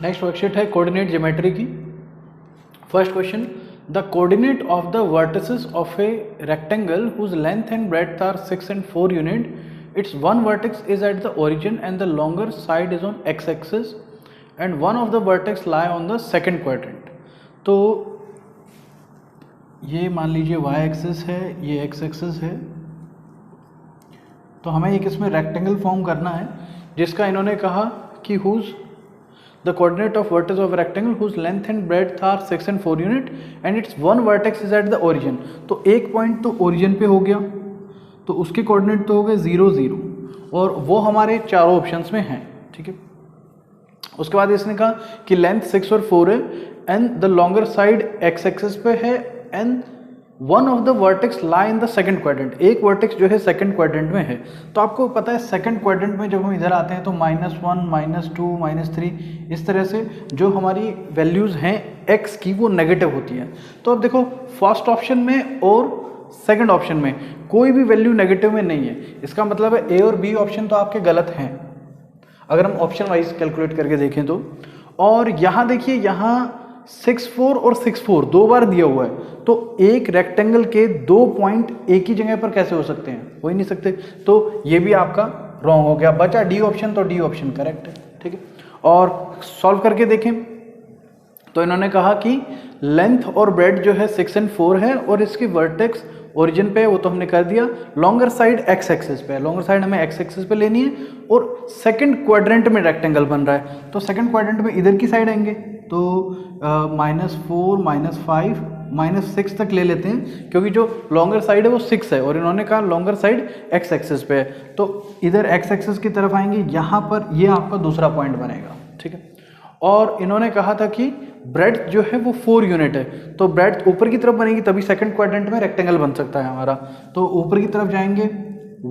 Next worksheet है coordinate geometry की। First question, the coordinate of the vertices of a rectangle whose length and breadth are 6 and 4 unit, it's one vertex is at the origin and the longer side is on x axis and one of the vertex lie on the second quadrant. तो ये मान लीजिए Y axis है, ये x axis है, तो हमें एक इसमें रेक्टेंगल फॉर्म करना है जिसका इन्होंने कहा कि whose the coordinate of vertex of rectangle whose length and breadth are 6 and 4 unit and it's one vertex is at the origin. तो एक पॉइंट तो ओरिजिन पे हो गया, तो उसके कोऑर्डिनेट तो हो गए 0 0 और वो हमारे चारों ऑप्शंस में हैं, ठीक है। उसके बाद इसने कहा कि लेंथ 6 और 4 है and the longer side x axis पे है and one of the vertex lie in the second quadrant, एक वर्टेक्स जो है सेकंड क्वाड्रेंट में है। तो आपको पता है सेकंड क्वाड्रेंट में जब हम इधर आते हैं तो -1 -2 -3 इस तरह से जो हमारी वैल्यूज़ हैं x की वो नेगेटिव होती हैं। तो अब देखो फर्स्ट ऑप्शन में और सेकंड ऑप्शन में कोई भी वैल्यू नेगेटिव में नहीं है, इसका मतलब है ए और बी ऑप्शन तो आपके गलत हैं अगर हम ऑप्शन वाइज कैलकुलेट करके देखें तो। और यहाँ देखिए, यहाँ 6 4 और 6 4 दो बार दिया हुआ है, तो एक रेक्टेंगल के 2 पॉइंट एक ही जगह पर कैसे हो सकते हैं, हो ही नहीं सकते। तो ये भी आपका रॉन्ग हो गया, बचा डी ऑप्शन, तो डी ऑप्शन करेक्ट है, ठीक है। और सॉल्व करके देखें तो इन्होंने कहा कि लेंथ और ब्रेड जो है 6 and 4 है और इसकी वर्टेक्स ओरिजिन पे, वो तो हमने कर दिया। लॉन्गर साइड एक्स एक्सिस पे है, लॉन्गर साइड हमें एक्स एक्सिस पे लेनी है और सेकंड क्वाड्रेंट में रेक्टेंगल बन रहा है, तो सेकंड क्वाड्रेंट में इधर की साइड आएंगे तो -4 -5 -6 तक ले लेते हैं क्योंकि जो लॉन्गर साइड है वो 6 है और इन्होंने कहा लॉन्गर साइड एक्स एक्सिस पे है, तो इधर एक्स एक्सिस की तरफ आएंगे, यहाँ पर ये आपका दूसरा पॉइंट बनेगा, ठीक है। और इन्होंने कहा था कि ब्रेड्थ जो है वो 4 यूनिट है, तो ब्रेड्थ ऊपर की तरफ बनेगी तभी सेकंड क्वाड्रेंट में रेक्टेंगल बन सकता है हमारा। तो ऊपर की तरफ जाएंगे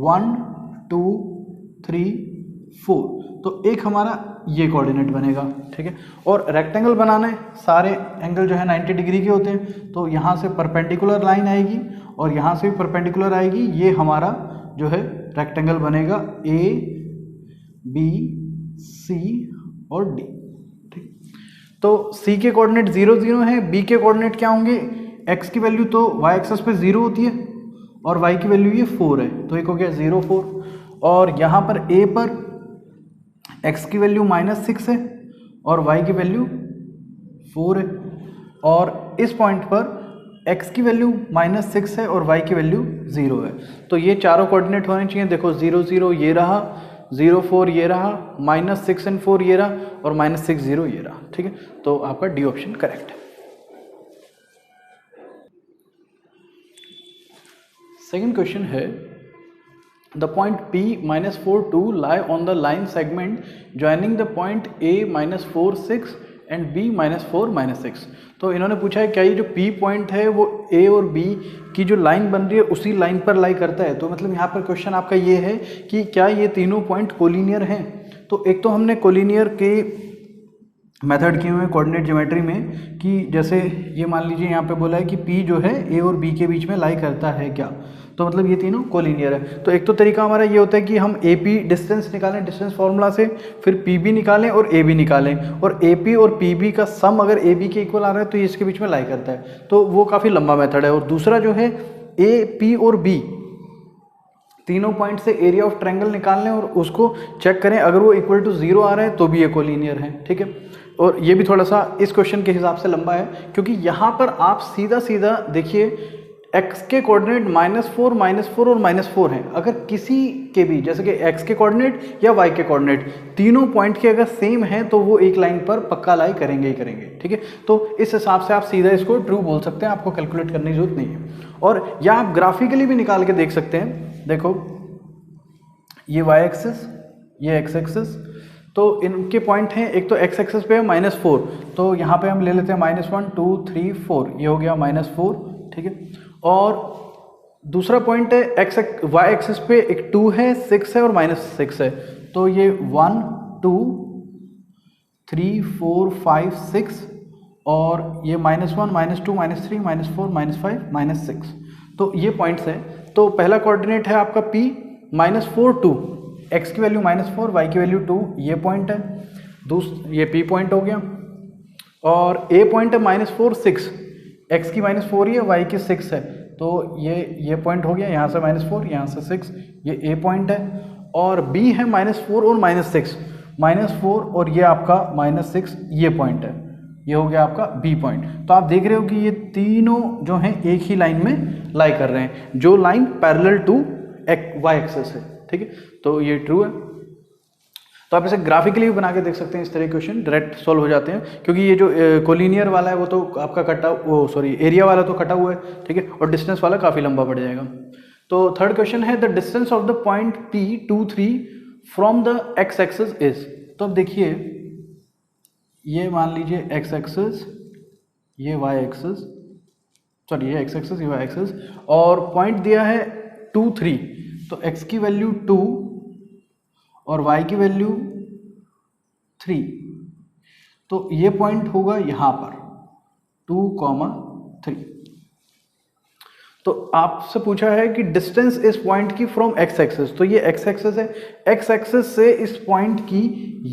1 2 3 4, तो एक हमारा ये कोऑर्डिनेट बनेगा, ठीक है। और रेक्टेंगल बनाना है, सारे एंगल जो है 90 डिग्री के होते हैं, तो यहाँ से परपेंडिकुलर लाइन आएगी और यहाँ से भी परपेंडिकुलर आएगी, ये हमारा जो है रेक्टेंगल बनेगा ए बी सी और डी। तो C के कोऑर्डिनेट 0 0 है, B के कोऑर्डिनेट क्या होंगे, x की वैल्यू तो y एक्सिस पे 0 होती है और y की वैल्यू ये 4 है, तो एक हो गया 0 4। और यहाँ पर A पर x की वैल्यू -6 है और y की वैल्यू 4 है, और इस पॉइंट पर x की वैल्यू -6 है और y की वैल्यू 0 है। तो ये चारों कोऑर्डिनेट होने चाहिए, देखो 0 0 ये रहा, 0 4 ये रहा, -6 and 4 ये रहा और -6 0 ये रहा, ठीक है। तो आपका डी ऑप्शन करेक्ट है। सेकंड क्वेश्चन है, the point P -4 2 lie on the line segment joining the point A -4 6 and B -4 6। तो इन्होंने पूछा है क्या ये जो P पॉइंट है वो A और B की जो लाइन बन रही है उसी लाइन पर लाई करता है। तो मतलब यहाँ पर क्वेश्चन आपका ये है कि क्या ये तीनों पॉइंट कोलिनियर हैं। तो एक तो हमने कोलिनियर के मेथड किए हुए हैं कोऑर्डिनेट ज्योमेट्री में कि जैसे ये मान लीजिए यहाँ पे बोला है कि P जो है A और B के बीच में लाई करता है क्या, तो मतलब ये तीनों कोलिनियर है। तो एक तो तरीका हमारा ये होता है कि हम AP डिस्टेंस निकालें डिस्टेंस फार्मूला से, फिर PB निकालें और AB निकालें, और AP और PB का सम अगर AB के इक्वल आ रहा है तो ये इसके बीच में लाई करता है, तो वो काफ़ी लंबा मेथड है। और दूसरा जो है AP और B तीनों पॉइंट से एरिया ऑफ ट्रायंगल निकाल लें और उसको चेक करें, अगर वो इक्वल टू 0 आ रहा है तो भी ये कोलिनियर है, ठीक है। और ये भी थोड़ा सा इस क्वेश्चन के हिसाब से लंबा है क्योंकि यहाँ पर आप सीधा सीधा देखिए x के कोऑर्डिनेट -4 -4 और -4 हैं। अगर किसी के भी जैसे कि x के कोऑर्डिनेट या y के कोऑर्डिनेट तीनों पॉइंट के अगर सेम हैं तो वो एक लाइन पर पक्का लाई करेंगे ही करेंगे, ठीक है। तो इस हिसाब से आप सीधा इसको ट्रू बोल सकते हैं, आपको कैलकुलेट करने की जरूरत नहीं है। और या आप ग्राफिकली भी निकाल के देख सकते हैं, देखो ये y एक्सिस ये x एक्सिस, तो इनके पॉइंट हैं, एक तो x एक्सिस पे है -4, तो यहाँ पे हम ले लेते हैं -1 2 3 4, ये हो गया -4, ठीक है। और दूसरा पॉइंट है y एक्सिस पे एक 2 है 6 है और -6 है, तो ये 1 2 3 4 5 6 और ये -1 -2 -3 -4 -5 -6, तो ये पॉइंट्स हैं। तो पहला कोऑर्डिनेट है आपका P -4 2, x की वैल्यू -4 y की वैल्यू 2, ये पॉइंट है। ये P पॉइंट हो गया, और A पॉइंट है -4 6, x की -4 ही है, y की 6 है, तो ये पॉइंट हो गया, यहाँ से -4 यहाँ से 6, ये A पॉइंट है। और B है -4 और -6, -4 और ये आपका -6, ये पॉइंट है, ये हो गया आपका B पॉइंट। तो आप देख रहे हो कि ये तीनों जो हैं एक ही लाइन में लाई कर रहे हैं, जो line parallel to y axis है, ठीक है। तो ये ट्रू है। तो आप इसे ग्राफिकली भी बना के देख सकते हैं, इस तरह के क्वेश्चन डायरेक्ट सॉल्व हो जाते हैं, क्योंकि ये जो कोलिनियर वाला है वो तो आपका एरिया वाला तो कटा हुआ है, ठीक है, और डिस्टेंस वाला काफ़ी लंबा पड़ जाएगा। तो थर्ड क्वेश्चन है the distance of the point P23 from the x axis is. तो अब देखिए, ये मान लीजिए x एक्सिस, ये y एक्सिस, सॉरी ये x एक्सिस, ये y एक्सिस, और पॉइंट दिया है 2 3, तो x की वैल्यू 2 और y की वैल्यू 3, तो ये पॉइंट होगा यहाँ पर 2, 3। तो आपसे पूछा है कि डिस्टेंस इस पॉइंट की फ्रॉम x एक्सिस, तो ये x एक्सिस है, x एक्सिस से इस पॉइंट की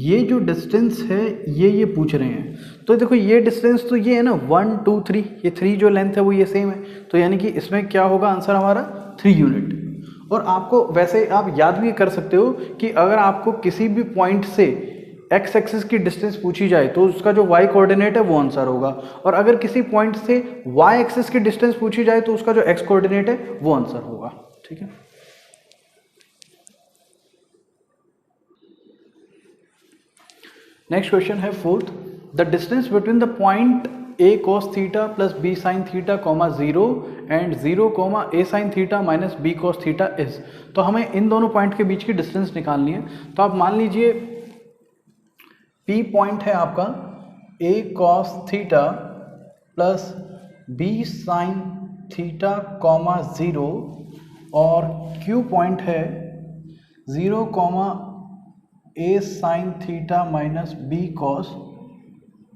ये जो डिस्टेंस है ये पूछ रहे हैं। तो देखो ये डिस्टेंस तो ये है ना 1 2 3, ये 3 जो लेंथ है वो ये सेम है, तो यानी कि इसमें क्या होगा आंसर हमारा 3 यूनिट। और आपको वैसे आप याद भी कर सकते हो कि अगर आपको किसी भी पॉइंट से x एक्सिस की डिस्टेंस पूछी जाए तो उसका जो y कोऑर्डिनेट है वो आंसर होगा, और अगर किसी पॉइंट से y एक्सिस की डिस्टेंस पूछी जाए तो उसका जो x कोऑर्डिनेट है वो आंसर होगा, ठीक है। नेक्स्ट क्वेश्चन है fourth, the distance between the point a cos theta plus b sin theta 0 and 0, a sin theta minus b cos theta is. तो हमें इन दोनों पॉइंट के बीच की डिस्टेंस निकालनी है। तो आप मान लीजिए P पॉइंट है आपका a cos theta plus b sin theta 0, और Q पॉइंट है 0, a sin theta minus b cos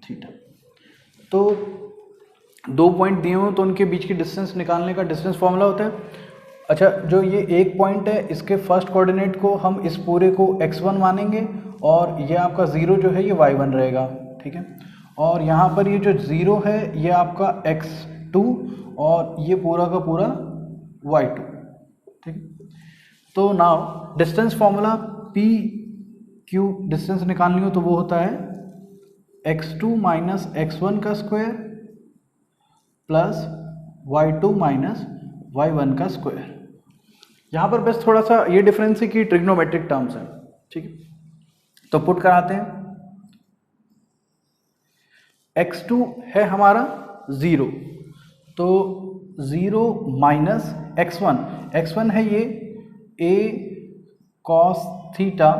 theta. तो दो पॉइंट दिए हो तो उनके बीच की डिस्टेंस निकालने का डिस्टेंस फॉर्मूला होता है। अच्छा, जो ये एक पॉइंट है इसके फर्स्ट कोऑर्डिनेट को हम इस पूरे को x1 मानेंगे, और ये आपका 0 जो है ये y1 रहेगा, ठीक है। और यहाँ पर ये जो 0 है ये आपका x2, और ये पूरा का पूरा y2, ठीक है। तो now distance formula p q distance निकालनी हो तो वो होता है x2 माइनस x1 का square plus y2 minus y1 का स्क्वायर। यहाँ पर बस थोड़ा सा ये डिफरेंस है कि ट्रिग्नोमेट्रिक टर्म्स हैं, ठीक है। तो पुट कराते हैं, x2 है हमारा 0, तो 0 माइनस x1 है ये a cos theta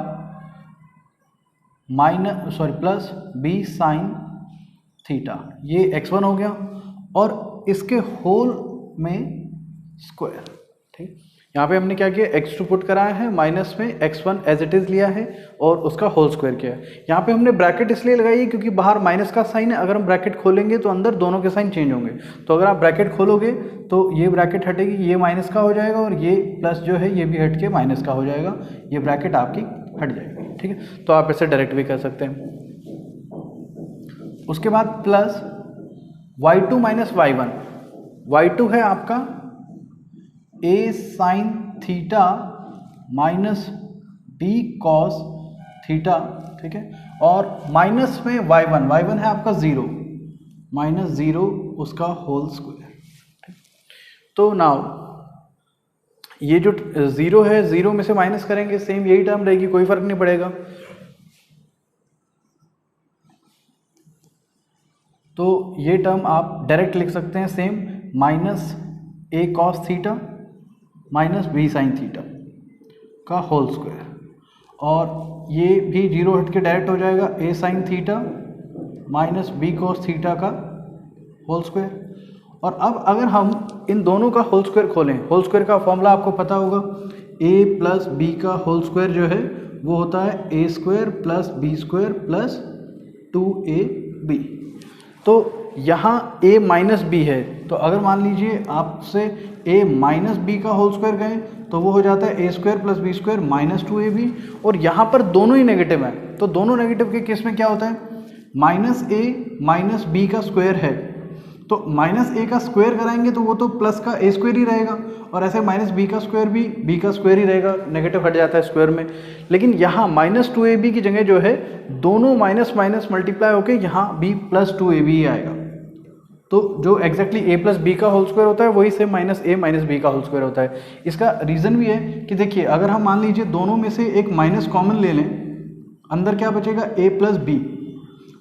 plus b sin theta, ये x1 हो गया, और इसके होल में स्क्वायर, ठीक। यहाँ पे हमने क्या किया, x2 पुट कराया है, माइनस में x1 एज इट इज लिया है और उसका होल स्क्वायर किया है। यहाँ पे हमने ब्रैकेट इसलिए लगाई है क्योंकि बाहर माइनस का साइन है, अगर हम ब्रैकेट खोलेंगे तो अंदर दोनों के साइन चेंज होंगे। तो अगर आप ब्रैकेट खोलोगे तो ये ब्रैकेट हटेगी, ये माइनस का हो जाएगा, और ये प्लस जो है ये भी हट के माइनस का हो जाएगा, ये ब्रैकेट आपकी हट जाएगी, ठीक है। तो आप इसे डायरेक्ट भी कर सकते हैं। उसके बाद प्लस y2 माइनस y1 है आपका a sin theta minus b cos theta, ठीक है, और माइनस में y1 है आपका 0, -0 उसका होल स्क्वायर। तो नाउ ये जो 0 है, 0 में से माइनस करेंगे, सेम यही टर्म रहेगी, कोई फर्क नहीं पड़ेगा। तो ये टर्म आप डायरेक्ट लिख सकते हैं same, minus a cos theta minus b sin theta का होल स्क्वायर, और ये भी 0 हट के डायरेक्ट हो जाएगा, a sin theta minus b cos theta का होल स्क्वायर। और अब अगर हम इन दोनों का होल स्क्वायर खोलें, होल स्क्वायर का फॉर्मूला आपको पता होगा, a प्लस b का होल स्क्वायर जो है वो होता है a square plus b square plus 2ab। तो यहाँ a माइनस b है, तो अगर मान लीजिए आपसे a माइनस b का होल स्क्वायर कहें तो वो हो जाता है A square plus B square minus 2ab। और यहाँ पर दोनों ही नेगेटिव हैं, तो दोनों नेगेटिव के केस में क्या होता है, माइनस ए माइनस बी का स्क्वायर है, तो माइनस ए का स्क्वायर कराएंगे तो वो तो प्लस का ए स्क्वायर ही रहेगा, और ऐसे माइनस बी का स्क्वायर भी बी का स्क्वायर ही रहेगा, नेगेटिव हट जाता है स्क्वायर में। लेकिन यहाँ माइनस 2ab की जगह जो है दोनों माइनस माइनस मल्टीप्लाई होकर यहाँ b प्लस 2ab ही आएगा। तो जो एग्जैक्टली a प्लस बी का होल स्क्वायर होता है वही सेम माइनस ए माइनस बी का होल स्क्वायर होता है। इसका रीज़न भी है कि देखिए, अगर हम मान लीजिए दोनों में से एक माइनस कॉमन ले लें, अंदर क्या बचेगा, a प्लस बी,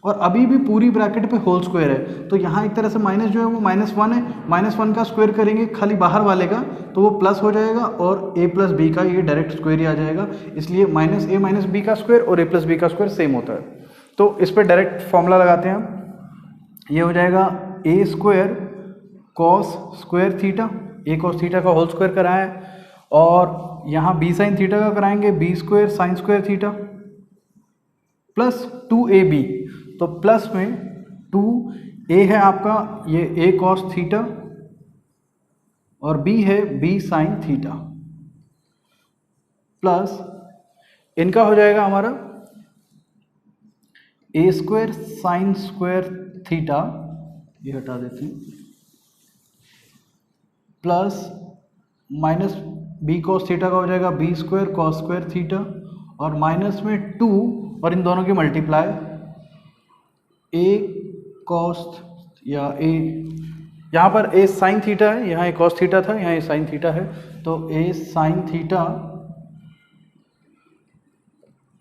और अभी भी पूरी ब्रैकेट पे होल स्क्वायर है, तो यहाँ एक तरह से माइनस जो है वो -1 है, -1 का स्क्वायर करेंगे खाली बाहर वाले का तो वो प्लस हो जाएगा, और a प्लस बी का ये डायरेक्ट स्क्वायर ही आ जाएगा। इसलिए माइनस ए माइनस बी का स्क्वायर और a प्लस बी का स्क्वायर सेम होता है। तो इस पर डायरेक्ट फॉर्मूला लगाते हैं हम, ये हो जाएगा a square cos square theta, a cos theta का होल स्क्वायर कराया है, और यहाँ बी साइन थीटा का कराएंगे b square sine square theta plus 2ab, तो प्लस में 2a है आपका ये a कॉस थीटा और b है b साइन थीटा, प्लस इनका हो जाएगा हमारा a square sine square theta, ये हटा देते हैं, plus minus b cos theta का हो जाएगा b square cos square theta, और माइनस में 2 और इन दोनों की मल्टीप्लाई a कॉस या a, यहाँ पर a साइन थीटा है, यहाँ a कॉस थीटा था, यहाँ a साइन थीटा है, तो a sine theta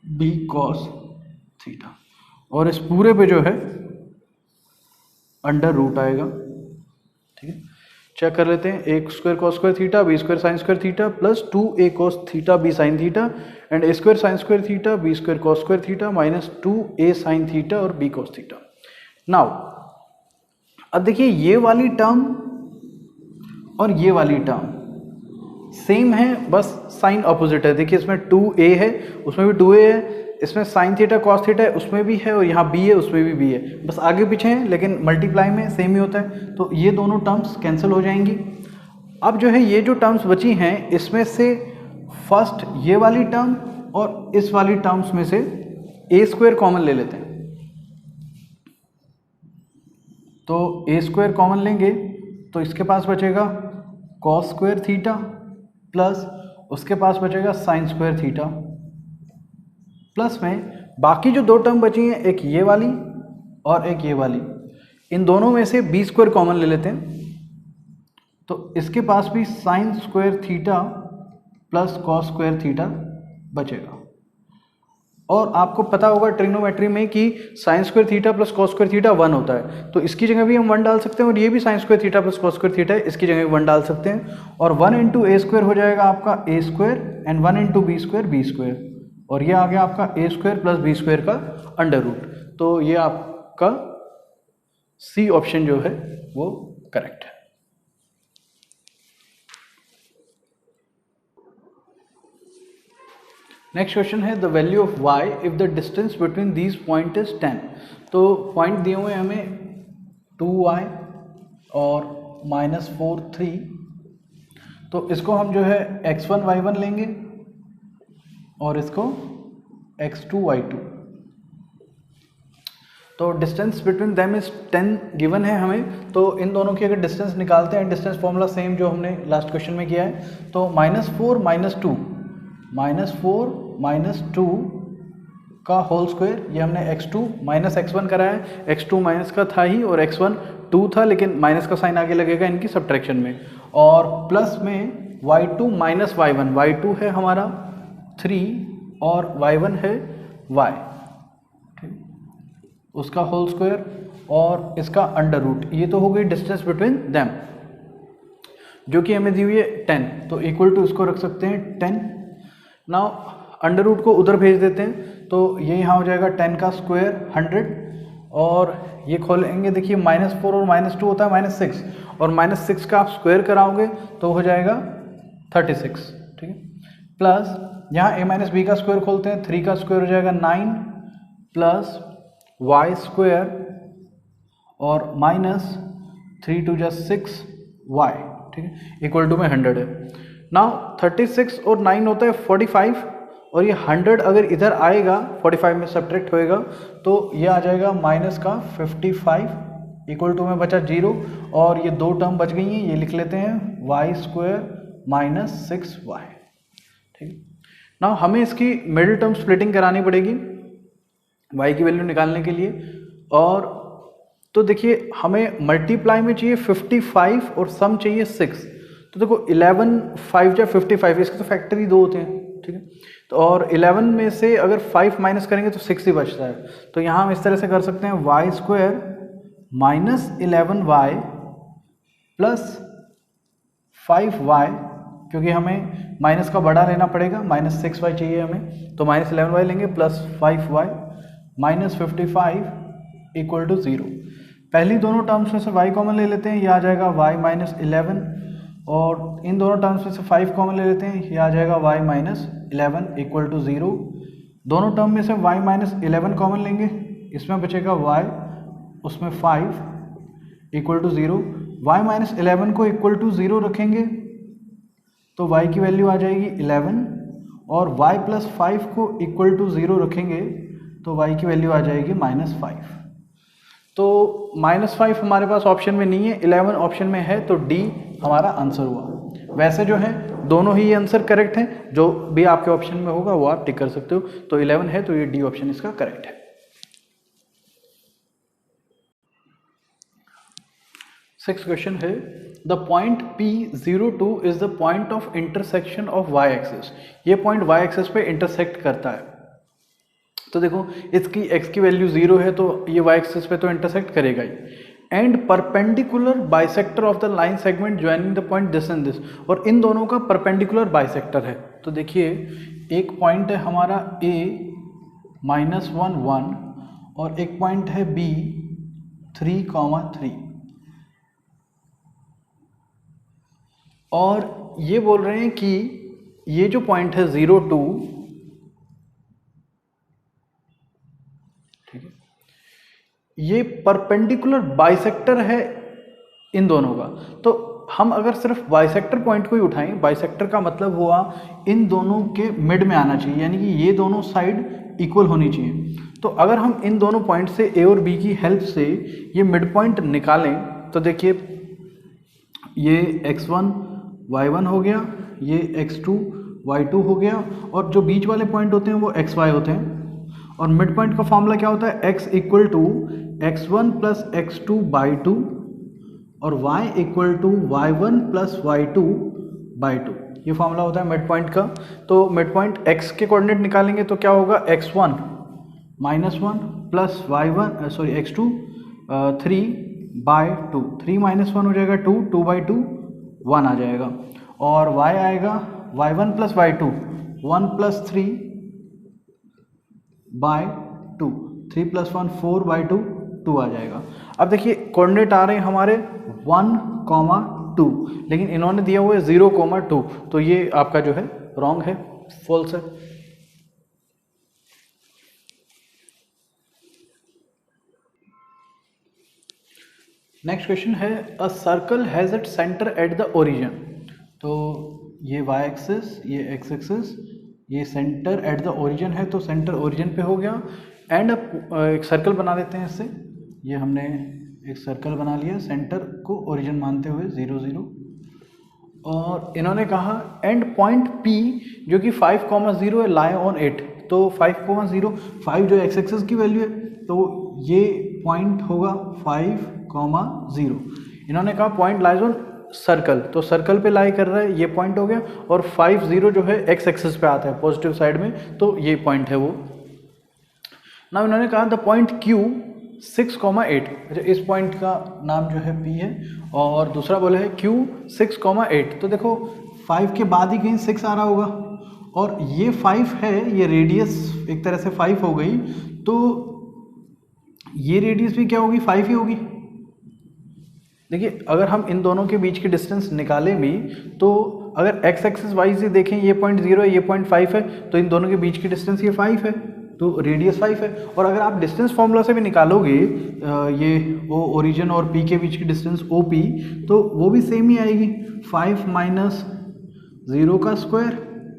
b cos theta, और इस पूरे पे जो है अंडर रूट आएगा। ठीक है, चेक कर लेते हैं, a square cos square theta b square sine square theta plus 2a cos theta b sine theta and a square sine square theta b square cos square theta minus 2a sine theta और b cos theta. Now अब देखिए, ये वाली term और ये वाली term same है, बस साइन अपोजिट है। देखिए इसमें 2a है, उसमें भी 2a है, इसमें साइन थीटा कॉस थीटा है, उसमें भी है, और यहाँ b है, उसमें भी b है, बस आगे पीछे हैं, लेकिन मल्टीप्लाई में सेम ही होता है। तो ये दोनों टर्म्स कैंसिल हो जाएंगी। अब जो है ये जो टर्म्स बची हैं, इसमें से फर्स्ट ये वाली टर्म और इस वाली टर्म्स में से a स्क्वायर कॉमन ले लेते हैं। तो a स्क्वायर कॉमन लेंगे तो इसके पास बचेगा कॉस स्क्वायर थीटा प्लस उसके पास बचेगा साइन स्क्वायर थीटा, प्लस में बाकी जो दो टर्म बची हैं, एक ये वाली और एक ये वाली, इन दोनों में से b स्क्वायर कॉमन ले लेते हैं, तो इसके पास भी sign square theta plus cos square theta बचेगा। और आपको पता होगा ट्रिग्नोमेट्री में कि sign square theta plus cos square theta 1 होता है, तो इसकी जगह भी हम 1 डाल सकते हैं, और ये भी sign square theta plus cos square theta है, इसकी जगह भी 1 डाल सकते हैं, और 1 इंटू ए स्क्वायर हो जाएगा आपका a square and 1 into b square b square, और ये आ गया आपका a square plus b square का अंडर रूट। तो ये आपका सी ऑप्शन जो है वो करेक्ट है। नेक्स्ट क्वेश्चन है the value of y if the distance between these point is 10। तो पॉइंट दिए हुए हमें 2y और -4 3, तो इसको हम जो है x1 y1 लेंगे और इसको x2 y2। तो distance between them is 10 given है हमें, तो इन दोनों की अगर डिस्टेंस निकालते हैं, डिस्टेंस फॉर्मूला सेम जो हमने लास्ट क्वेश्चन में किया है, तो -4 - 2 का होल स्क्वायर, ये हमने x2 माइनस x1 करा है, x2 माइनस का था ही और x1 2 था, लेकिन माइनस का साइन आगे लगेगा इनकी सब्ट्रैक्शन में, और प्लस में y2 माइनस y1, y2 है हमारा 3 और y1 है y, उसका होल स्क्वायर और इसका अंडर रूट। ये तो हो गई डिस्टेंस बिटवीन देम जो कि हमें दी हुई है 10, तो इक्वल टू इसको रख सकते हैं 10। नाउ अंडर रूट को उधर भेज देते हैं, तो ये यहाँ हो जाएगा 10 का स्क्वायर 100, और ये खोलेंगे, देखिए -4 और -2 होता है -6, और -6 का आप स्क्वायर कराओगे तो हो जाएगा 36। ठीक है, प्लस यहाँ a माइनस बी का स्क्वायर खोलते हैं, 3 का स्क्वायर हो जाएगा 9 प्लस y स्क्वायर और -3 2 6 y, ठीक है, इक्वल टू में 100 है। नाउ 36 और 9 होता है 45, और ये 100 अगर इधर आएगा 45 में सब्ट्रैक्ट होएगा तो ये आ जाएगा माइनस का 55 इक्वल टू में बचा 0, और ये दो टर्म बच गई हैं, ये लिख लेते हैं y² माइनस 6y। ठीक है, नाउ हमें इसकी मिडिल टर्म स्प्लिटिंग करानी पड़ेगी y की वैल्यू निकालने के लिए। और तो देखिए हमें मल्टीप्लाई में चाहिए 55 और सम चाहिए 6। तो देखो 11 5 या 55, इसके तो फैक्टर ही 2 होते हैं। ठीक है, तो और 11 में से अगर 5 माइनस करेंगे तो 6 ही बचता है। तो यहाँ हम इस तरह से कर सकते हैं y² minus 11y plus 5y, क्योंकि हमें माइनस का बड़ा लेना पड़ेगा, माइनस 6y चाहिए हमें, तो माइनस 11y लेंगे plus 5y minus 55 equal to 0। पहली दोनों टर्म्स में से y कॉमन ले लेते हैं, ये आ जाएगा y माइनस 11, और इन दोनों टर्म्स में से 5 कॉमन ले लेते हैं, ये आ जाएगा y माइनस 11 इक्वल टू 0। दोनों टर्म में से y माइनस 11 कॉमन लेंगे, इसमें बचेगा y, उसमें 5 इक्वल टू 0। y माइनस 11 को इक्वल टू 0 रखेंगे तो y की वैल्यू आ जाएगी 11, और y प्लस 5 को इक्वल टू 0 रखेंगे तो y की वैल्यू आ जाएगी माइनस 5। तो माइनस 5 हमारे पास ऑप्शन में नहीं है, 11 ऑप्शन में है, तो D हमारा आंसर हुआ। वैसे जो है दोनों ही आंसर करेक्ट हैं, जो भी आपके ऑप्शन में होगा वो आप टिक कर सकते हो। तो 11 है तो ये D ऑप्शन इसका करेक्ट है। 6th क्वेश्चन है the point P02 is the point of intersection of y axis. ये पॉइंट y एक्सिस पे इंटरसेक्ट करता है। तो देखो इसकी x की वैल्यू 0 है तो ये y एक्सिस पे तो इंटरसेक्ट करेगा ही। And perpendicular bisector of the line segment joining the point this and this, और इन दोनों का परपेंडिकुलर बाइसेक्टर है। तो देखिए एक पॉइंट है हमारा a -1 1, और एक पॉइंट है b 3, 3, और ये बोल रहे हैं कि ये जो पॉइंट है 0 2, ठीक है, ये परपेंडिकुलर बाइसेक्टर है इन दोनों का। तो हम अगर सिर्फ बाइसेक्टर पॉइंट को ही उठाएं, बाइसेक्टर का मतलब हुआ इन दोनों के मिड में आना चाहिए, यानी कि ये दोनों साइड इक्वल होनी चाहिए। तो अगर हम इन दोनों पॉइंट से a और b की हेल्प से ये मिड पॉइंट निकालें तो देखिए ये x1 y1 हो गया, ये x2 y2 हो गया, और जो बीच वाले पॉइंट होते हैं वो xy होते हैं। और मिड पॉइंट का फॉर्मूला क्या होता है, x equal to x1 plus x2 by 2, और y equal to y1 plus y2 by 2। ये फॉर्मूला होता है मिड पॉइंट का। तो मिड पॉइंट x के कोऑर्डिनेट निकालेंगे तो क्या होगा, x1 -1 plus y1 sorry x2 3 by 2, 3 - 1 हो जाएगा 2, 2 बाई 2 1 आ जाएगा, और y आएगा y1 plus y2 1 plus 3 by 2, 3 plus 1 4 by 2 2 आ जाएगा। अब देखिए कोऑर्डिनेट आ रहे हैं हमारे 1, 2, लेकिन इन्होंने दिया हुआ है 0, 2, तो ये आपका जो है रॉन्ग है, फॉल्स है। नेक्स्ट क्वेश्चन है a circle has it centre at the origin. तो ये y एक्सिस, ये x एक्सिस, ये सेंटर एट द ओरिजिन है, तो सेंटर ओरिजिन पे हो गया। एंड एक सर्कल बना देते हैं इससे, ये हमने एक सर्कल बना लिया सेंटर को ओरिजिन मानते हुए 0 0, और इन्होंने कहा एंड पॉइंट P जो कि 5, 0 है लाई ऑन 8। तो 5, 0, 5 जो x एक्सिस की वैल्यू है, तो ये पॉइंट होगा 5, 0। इन्होंने कहा पॉइंट लाइज ऑन सर्कल, तो सर्कल पे लाई कर रहा है, ये पॉइंट हो गया। और 5, 0 जो है x एक्सिस पे आता है पॉजिटिव साइड में, तो ये पॉइंट है वो। ना इन्होंने कहा द पॉइंट Q 6, 8, अच्छा इस पॉइंट का नाम जो है P है, और दूसरा बोला है Q 6, 8। तो देखो 5 के बाद ही कहीं 6 आ रहा होगा, और ये 5 है, ये रेडियस एक तरह से 5 हो गई, तो ये रेडियस भी क्या होगी, 5 ही होगी। देखिए अगर हम इन दोनों के बीच की डिस्टेंस निकालें भी, तो अगर x एक्सिस वाई से देखें, ये पॉइंट 0 है, ये पॉइंट 5 है, तो इन दोनों के बीच की डिस्टेंस ये 5 है, तो रेडियस 5 है। और अगर आप डिस्टेंस फॉर्मूला से भी निकालोगे ये वो ओरिजिन और P के बीच की डिस्टेंस OP, तो वो भी सेम ही आएगी, 5 - 0 का स्क्वायर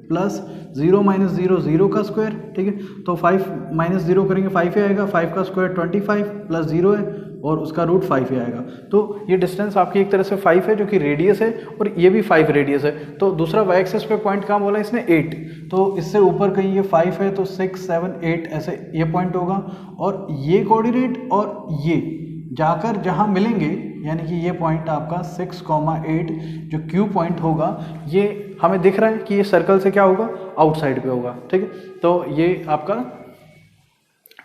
प्लस 0 माइनस 0 0 का स्क्वायर, ठीक है। तो 5 माइनस 0 करेंगे 5 ही आएगा, 5 का स्क्वायर 25 प्लस 0 है और उसका रूट 5 ही आएगा। तो ये डिस्टेंस आपकी एक तरह से 5 है जो कि रेडियस है, और ये भी 5 रेडियस है। तो दूसरा वाई एक्सिस पे पॉइंट कहाँ बोला इसने 8, तो इससे ऊपर कहीं ये 5 है तो 6 7 8 ऐसे ये पॉइंट होगा, और ये कोऑर्डिनेट और ये जाकर जहाँ मिलेंगे, यानी कि ये पॉइंट आपका 6,8 जो क्यू पॉइंट होगा, ये हमें दिख रहा है कि ये सर्कल से क्या होगा, आउटसाइड पे होगा, ठीक है। तो ये आपका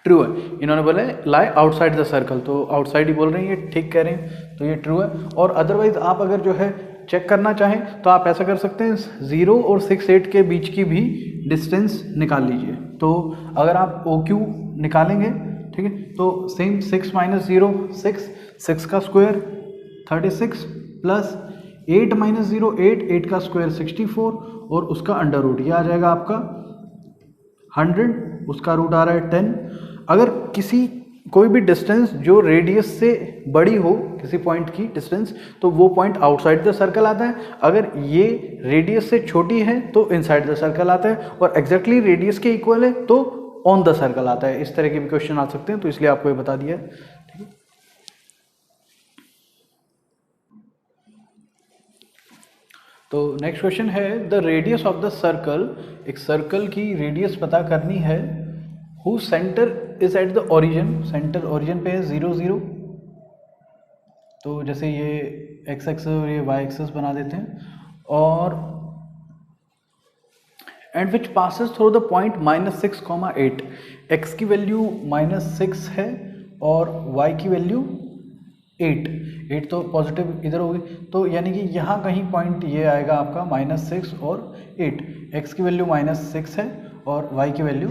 ट्रू है। इन्होंने बोला लाई आउटसाइड द सर्कल, तो आउटसाइड ही बोल रहे हैं, ये ठीक कह रहे हैं, तो ये ट्रू है। और अदरवाइज आप अगर जो है चेक करना चाहें तो आप ऐसा कर सकते हैं, 0 और 6 8 के बीच की भी डिस्टेंस निकाल लीजिए। तो अगर आप ओ क्यू निकालेंगे, ठीक है, तो सेम 6 माइनस 0 6 का स्क्वायर 36 प्लस 8 माइनस 0 8 का स्क्वायर 64 और उसका अंडर रूट, ये आ जाएगा आपका 100, उसका रूट आ रहा है 10। अगर कोई भी डिस्टेंस जो रेडियस से बड़ी हो, किसी पॉइंट की डिस्टेंस, तो वो पॉइंट आउटसाइड द सर्कल आता है। अगर ये रेडियस से छोटी है तो इनसाइड द सर्कल आता है, और एग्जैक्टली रेडियस के इक्वल है तो ऑन द सर्कल आता है। इस तरह के भी क्वेश्चन आ सकते हैं, तो इसलिए आपको ये बता दिया है, ठीक है। तो नेक्स्ट क्वेश्चन है, the radius of the circle, एक सर्कल की रेडियस पता करनी है, who centre is at the origin, centre origin पे है 0 0। तो जैसे ये एक्स एक्सिस और ये वाई एक्सिस बना देते हैं, और and which passes through the point -6,8, x की वैल्यू -6 है और वाई की वैल्यू 8 तो पॉजिटिव इधर होगी, तो यानी कि यहाँ कहीं पॉइंट ये आएगा आपका -6 और 8, एक्स की वैल्यू -6 है और वाई की वैल्यू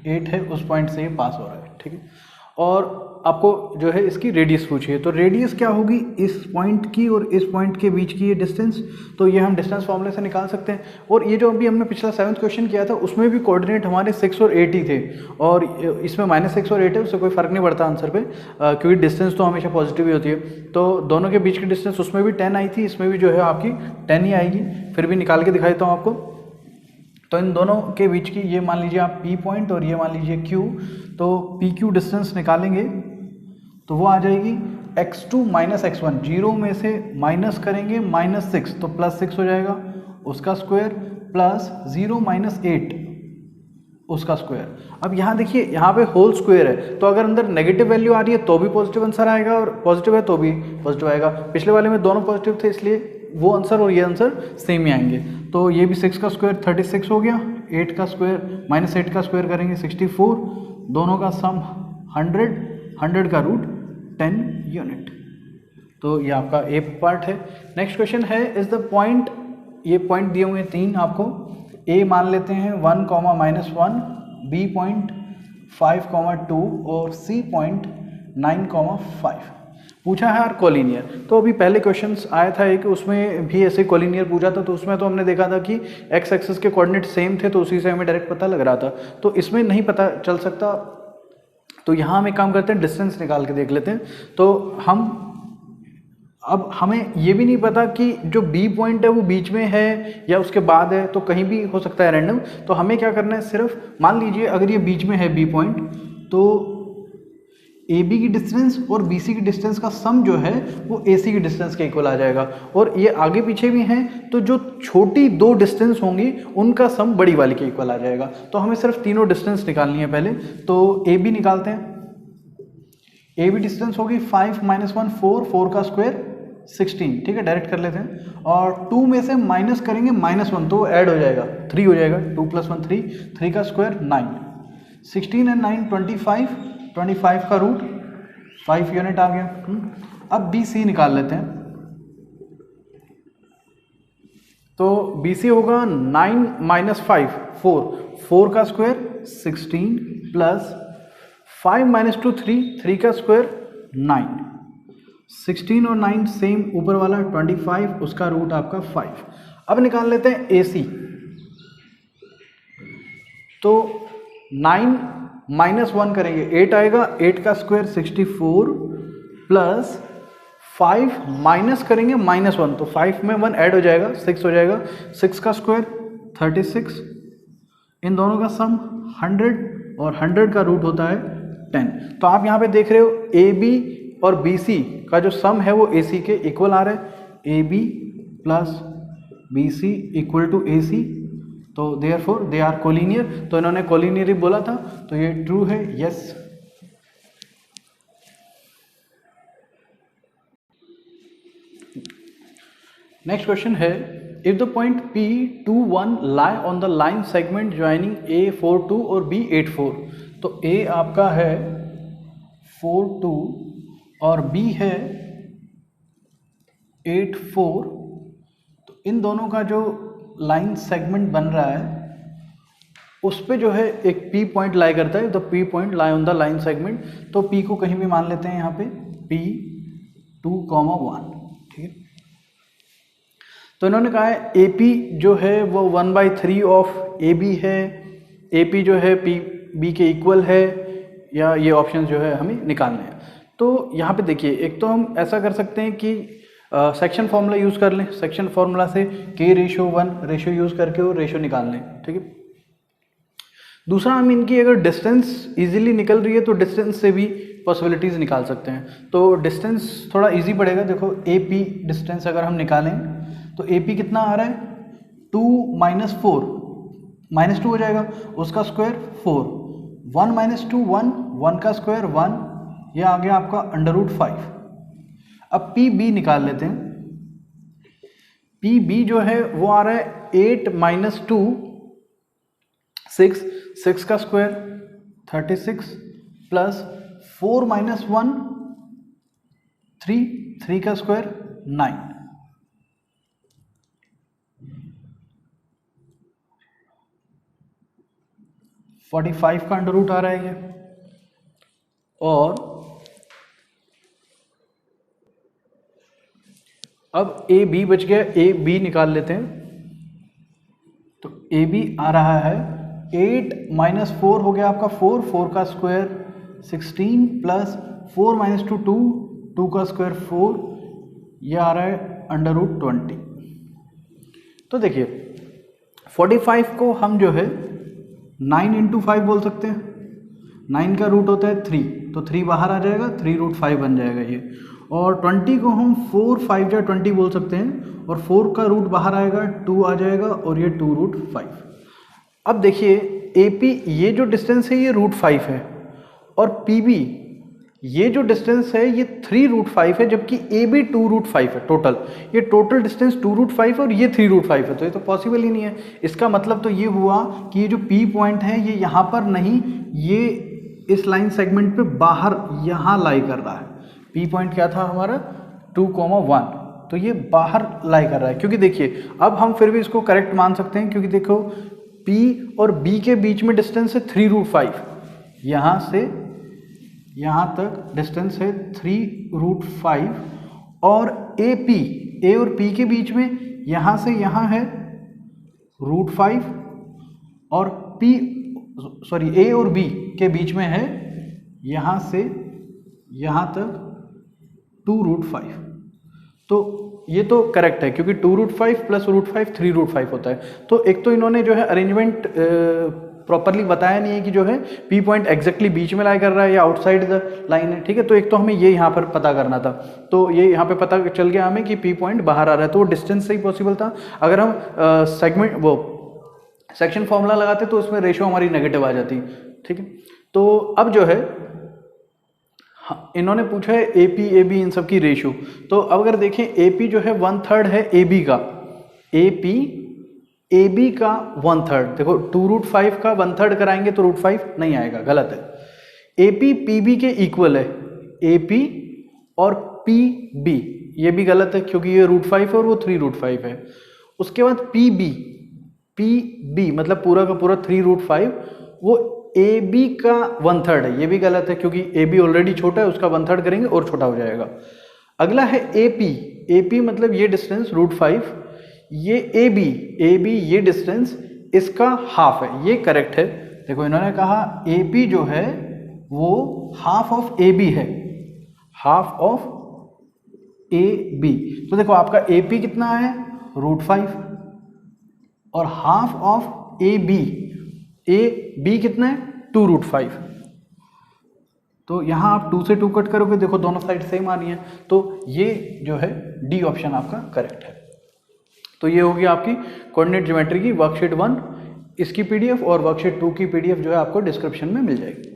8 है, उस पॉइंट से ये पास हो रहा है, ठीक है। और आपको जो है इसकी रेडियस पूछिए, तो रेडियस क्या होगी इस पॉइंट की और इस पॉइंट के बीच की ये डिस्टेंस, तो ये हम डिस्टेंस फॉर्मूले से निकाल सकते हैं। और ये जो अभी हमने पिछला 7th क्वेश्चन किया था उसमें भी कोऑर्डिनेट हमारे 6 और 8 ही थे, और इसमें -6 और 8 है, उससे कोई फ़र्क नहीं पड़ता आंसर पे, क्योंकि डिस्टेंस तो हमेशा पॉजिटिव ही होती है। तो दोनों के बीच की डिस्टेंस उसमें भी 10 आई थी, इसमें भी जो है आपकी 10 ही आएगी। फिर भी निकाल के दिखा देता हूँ आपको। तो इन दोनों के बीच की ये मान लीजिए आप P पॉइंट और ये मान लीजिए Q, तो PQ डिस्टेंस निकालेंगे तो वो आ जाएगी x2 माइनस x1, 0 में से माइनस करेंगे -6 तो +6 हो जाएगा, उसका स्क्वायर प्लस 0 माइनस 8 उसका स्क्वायर। अब यहाँ देखिए, यहाँ पे होल स्क्वायर है, तो अगर अंदर नेगेटिव वैल्यू आ रही है तो भी पॉजिटिव आंसर आएगा, और पॉजिटिव है तो भी पॉजिटिव आएगा। पिछले वाले में दोनों पॉजिटिव थे, इसलिए वो आंसर और ये आंसर सेम ही आएंगे। तो ये भी 6 का स्क्वायर 36 हो गया, 8 का स्क्वायर -8 का स्क्वायर करेंगे 64, दोनों का सम 100, 100 का रूट 10 यूनिट। तो ये आपका ए पार्ट है। नेक्स्ट क्वेश्चन है, इज द पॉइंट, ये पॉइंट दिए हुए हैं 3 आपको, ए मान लेते हैं 1, -1, बी पॉइंट 5, 2 और सी पॉइंट 9, 5। पूछा है यार कोलिनियर। तो अभी पहले क्वेश्चंस आया था एक, उसमें भी ऐसे कोलिनियर पूछा था, तो उसमें तो हमने देखा था कि एक्स एक्सिस के कोऑर्डिनेट सेम थे, तो उसी से हमें डायरेक्ट पता लग रहा था। तो इसमें नहीं पता चल सकता, तो यहाँ हम एक काम करते हैं, डिस्टेंस निकाल के देख लेते हैं। तो अब हमें ये भी नहीं पता कि जो बी पॉइंट है वो बीच में है या उसके बाद है, तो कहीं भी हो सकता है रैंडम। तो हमें क्या करना है, सिर्फ मान लीजिए अगर ये बीच में है बी पॉइंट, तो ए बी की डिस्टेंस और बी सी की डिस्टेंस का सम जो है वो ए सी की डिस्टेंस के इक्वल आ जाएगा। और ये आगे पीछे भी हैं, तो जो छोटी 2 डिस्टेंस होंगी उनका सम बड़ी वाली के इक्वल आ जाएगा। तो हमें सिर्फ तीनों डिस्टेंस निकालनी है पहले। तो ए बी निकालते हैं, ए बी डिस्टेंस होगी 5 - 1 4 का स्क्वायर 16, ठीक है, डायरेक्ट कर लेते हैं। और 2 में से माइनस करेंगे -1 तो ऐड हो जाएगा, 3 हो जाएगा, 2 + 1 3, 3 का स्क्वायर 9, 16 और 9 25 का रूट 5 यूनिट आ गया। अब बी सी निकाल लेते हैं। तो बी सी होगा 9 - 5 4 का स्क्वायर 16 प्लस 5 - 2 3 का स्क्वायर 9, 16 और 9 सेम, ऊपर वाला 25, उसका रूट आपका 5। अब निकाल लेते हैं ए सी। तो 9 - 1 करेंगे 8 आएगा, 8 का स्क्वायर 64 प्लस 5 माइनस करेंगे -1, तो 5 में 1 ऐड हो जाएगा, 6 हो जाएगा। 6 का स्क्वायर 36, इन दोनों का सम 100 और 100 का रूट होता है 10। तो आप यहाँ पे देख रहे हो AB और BC का जो सम है वो AC के इक्वल आ रहा है, AB plus BC equal to AC, तो देयरफॉर दे आर कोलिनियर। तो इन्होंने कोलिनियर ही बोला था, तो ये ट्रू है, यस। नेक्स्ट क्वेश्चन है, if the point P21 lie on the line segment joining A42 और B84, तो A आपका है 42 और B है 84, तो इन दोनों का जो लाइन सेगमेंट बन रहा है उस पे जो है एक P पॉइंट लाई करता है, the P point lie on the line segment. तो P को कहीं भी मान लेते हैं यहाँ पे P2, 1, ठीक है। तो इन्होंने कहा है AP जो है वो 1/3 ऑफ AB है, AP जो है B के इक्वल है, या ये ऑप्शन जो है हमें निकालने हैं। तो यहाँ पे देखिए, एक तो हम ऐसा कर सकते हैं कि सेक्शन फॉर्मूला यूज़ कर लें, सेक्शन फॉर्मूला से K/1 रेशो यूज़ करके वो रेशो निकाल लें, ठीक है। दूसरा, हम इनकी अगर डिस्टेंस इजीली निकल रही है तो डिस्टेंस से भी पॉसिबिलिटीज़ निकाल सकते हैं। तो डिस्टेंस थोड़ा इजी पड़ेगा। देखो AP डिस्टेंस अगर हम निकालें तो AP कितना आ रहा है, 2 - 4, -2 हो जाएगा, उसका स्क्वायर 4, 1 - 2 1, 1 का स्क्वायर 1, यह आ गया आपका √5। अब PB निकाल लेते हैं। PB जो है वो आ रहा है 8 - 2 6, 6 का स्क्वायर 36 प्लस 4 - 1 3, 3 का स्क्वायर 9, 45 का अंडर रूट आ रहा है ये। और अब AB बच गया, AB निकाल लेते हैं। तो AB आ रहा है 8 - 4 हो गया आपका 4, 4 का स्क्वायर 16 प्लस 4 - 2 2, 2 का स्क्वायर 4, यह आ रहा है √20। तो देखिए 45 को हम जो है 9 × 5 बोल सकते हैं। 9 का रूट होता है 3, तो 3 बाहर आ जाएगा, 3√5 बन जाएगा ये। और 20 को हम 4 5 या 20 बोल सकते हैं, और 4 का रूट बाहर आएगा, 2 आ जाएगा, और ये 2√5। अब देखिए AP ये जो डिस्टेंस है ये √5 है, और PB ये जो डिस्टेंस है ये 3√5 है, जबकि AB 2√5 है। टोटल ये टोटल डिस्टेंस 2√5 और ये 3√5 है, तो ये तो पॉसिबल ही नहीं है। इसका मतलब तो ये हुआ कि ये जो P पॉइंट है ये यहाँ पर नहीं, ये इस लाइन सेगमेंट पे बाहर यहाँ लाई कर रहा है। P पॉइंट क्या था हमारा 2, 1, तो ये बाहर लाई कर रहा है। क्योंकि देखिए अब हम फिर भी इसको करेक्ट मान सकते हैं, क्योंकि देखो P और B के बीच में डिस्टेंस है 3√5, यहाँ से यहाँ तक डिस्टेंस है 3√5, और AP A और P के बीच में यहाँ से यहाँ है √5, और A और B के बीच में है यहाँ से यहाँ तक 2√5। तो ये तो करेक्ट है, क्योंकि 2√5 प्लस √5 3√5 होता है। तो एक तो इन्होंने जो है अरेंजमेंट प्रॉपरली बताया नहीं है कि जो है P पॉइंट एग्जैक्टली बीच में लाई कर रहा है या आउटसाइड द लाइन है, ठीक है। तो एक तो हमें ये यहाँ पर पता करना था, तो ये यहाँ पे पता चल गया हमें कि P पॉइंट बाहर आ रहा है, तो वो डिस्टेंस से ही पॉसिबल था। अगर हम सेक्शन फॉर्मूला लगाते तो उसमें रेशो हमारी नेगेटिव आ जाती, ठीक है। तो अब जो है इन्होंने पूछा है AP AB इन सब की रेशो। तो अब अगर देखें AP जो है 1/3 है AB का, AP AB का 1/3, देखो 2√5 का 1/3 कराएंगे तो √5 नहीं आएगा, गलत है। AP PB के इक्वल है, AP और PB ये भी गलत है, क्योंकि ये √5 है और वो 3√5 है। उसके बाद PB मतलब पूरा का पूरा 3√5, वो AB का 1/3 है, ये भी गलत है, क्योंकि AB ऑलरेडी छोटा है, उसका 1/3 करेंगे और छोटा हो जाएगा। अगला है AP मतलब ये डिस्टेंस √5, ये AB ये डिस्टेंस इसका हाफ है, ये करेक्ट है। देखो इन्होंने कहा AP जो है वो हाफ ऑफ AB है, हाफ ऑफ ए बी। तो देखो आपका ए पी कितना है √5 और हाफ ऑफ ए बी कितना है 2√5। तो यहाँ आप 2 से 2 कट करोगे, देखो दोनों साइड सेम आ रही है, तो ये जो है डी ऑप्शन आपका करेक्ट है। तो ये होगी आपकी कोऑर्डिनेट ज्योमेट्री की वर्कशीट 1, इसकी पीडीएफ, और वर्कशीट 2 की पीडीएफ जो है आपको डिस्क्रिप्शन में मिल जाएगी।